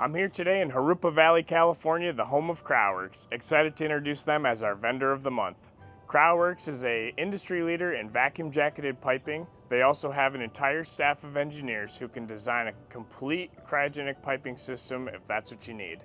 I'm here today in Jurupa Valley, California, the home of CryoWorks. Excited to introduce them as our vendor of the month. CryoWorks is an industry leader in vacuum jacketed piping. They also have an entire staff of engineers who can design a complete cryogenic piping system if that's what you need.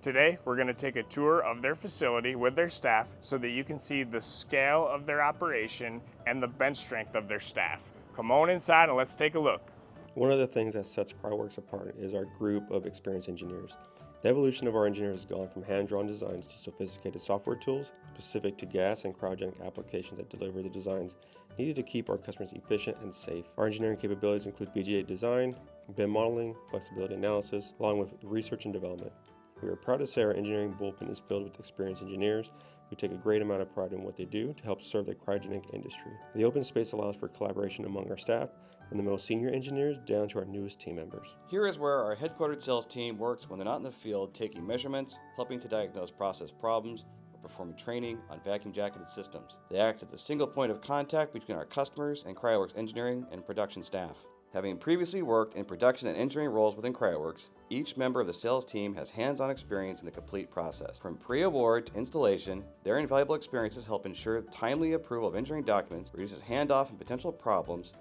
Today, we're going to take a tour of their facility with their staff so that you can see the scale of their operation and the bench strength of their staff. Come on inside and let's take a look. One of the things that sets CryoWorks apart is our group of experienced engineers. The evolution of our engineers has gone from hand-drawn designs to sophisticated software tools specific to gas and cryogenic applications that deliver the designs needed to keep our customers efficient and safe. Our engineering capabilities include VGA design, BIM modeling, flexibility analysis, along with research and development. We are proud to say our engineering bullpen is filled with experienced engineers who take a great amount of pride in what they do to help serve the cryogenic industry. The open space allows for collaboration among our staff, from the most senior engineers down to our newest team members. Here is where our headquartered sales team works when they're not in the field taking measurements, helping to diagnose process problems, or performing training on vacuum jacketed systems. They act as the single point of contact between our customers and CryoWorks engineering and production staff. Having previously worked in production and engineering roles within CryoWorks, each member of the sales team has hands-on experience in the complete process. From pre-award to installation, their invaluable experiences help ensure timely approval of engineering documents, reduces handoff and potential problems,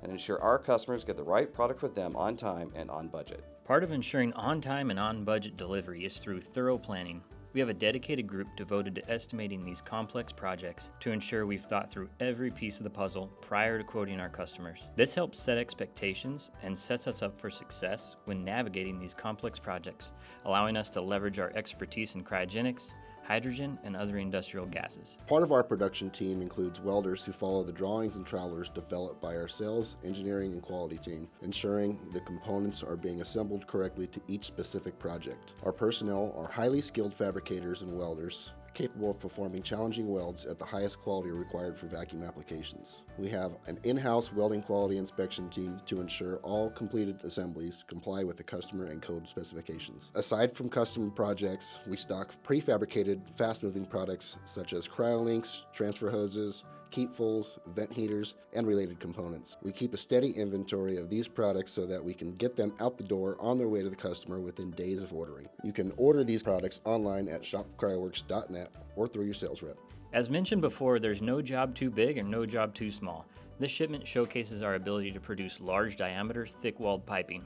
and ensure our customers get the right product for them on time and on budget. Part of ensuring on-time and on-budget delivery is through thorough planning. We have a dedicated group devoted to estimating these complex projects to ensure we've thought through every piece of the puzzle prior to quoting our customers. This helps set expectations and sets us up for success when navigating these complex projects, allowing us to leverage our expertise in cryogenics, hydrogen, and other industrial gases. Part of our production team includes welders who follow the drawings and travelers developed by our sales, engineering, and quality team, ensuring the components are being assembled correctly to each specific project. Our personnel are highly skilled fabricators and welders, capable of performing challenging welds at the highest quality required for vacuum applications. We have an in-house welding quality inspection team to ensure all completed assemblies comply with the customer and code specifications. Aside from custom projects, we stock prefabricated, fast-moving products such as cryolinks, transfer hoses, keepfuls, vent heaters, and related components. We keep a steady inventory of these products so that we can get them out the door on their way to the customer within days of ordering. You can order these products online at shopcryoworks.net or through your sales rep. As mentioned before, there's no job too big or no job too small. This shipment showcases our ability to produce large diameter, thick-walled piping.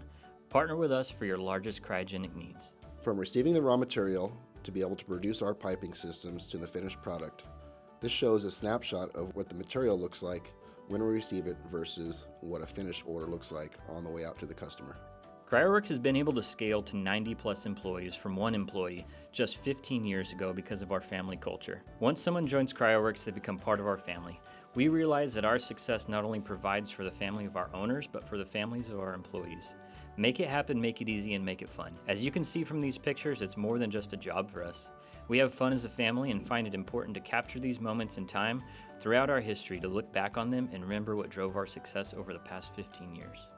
Partner with us for your largest cryogenic needs. From receiving the raw material to be able to produce our piping systems to the finished product, this shows a snapshot of what the material looks like when we receive it versus what a finished order looks like on the way out to the customer. CryoWorks has been able to scale to 90+ employees from one employee just 15 years ago because of our family culture. Once someone joins CryoWorks, they become part of our family. We realize that our success not only provides for the family of our owners, but for the families of our employees. Make it happen, make it easy, and make it fun. As you can see from these pictures, it's more than just a job for us. We have fun as a family and find it important to capture these moments in time throughout our history to look back on them and remember what drove our success over the past 15 years.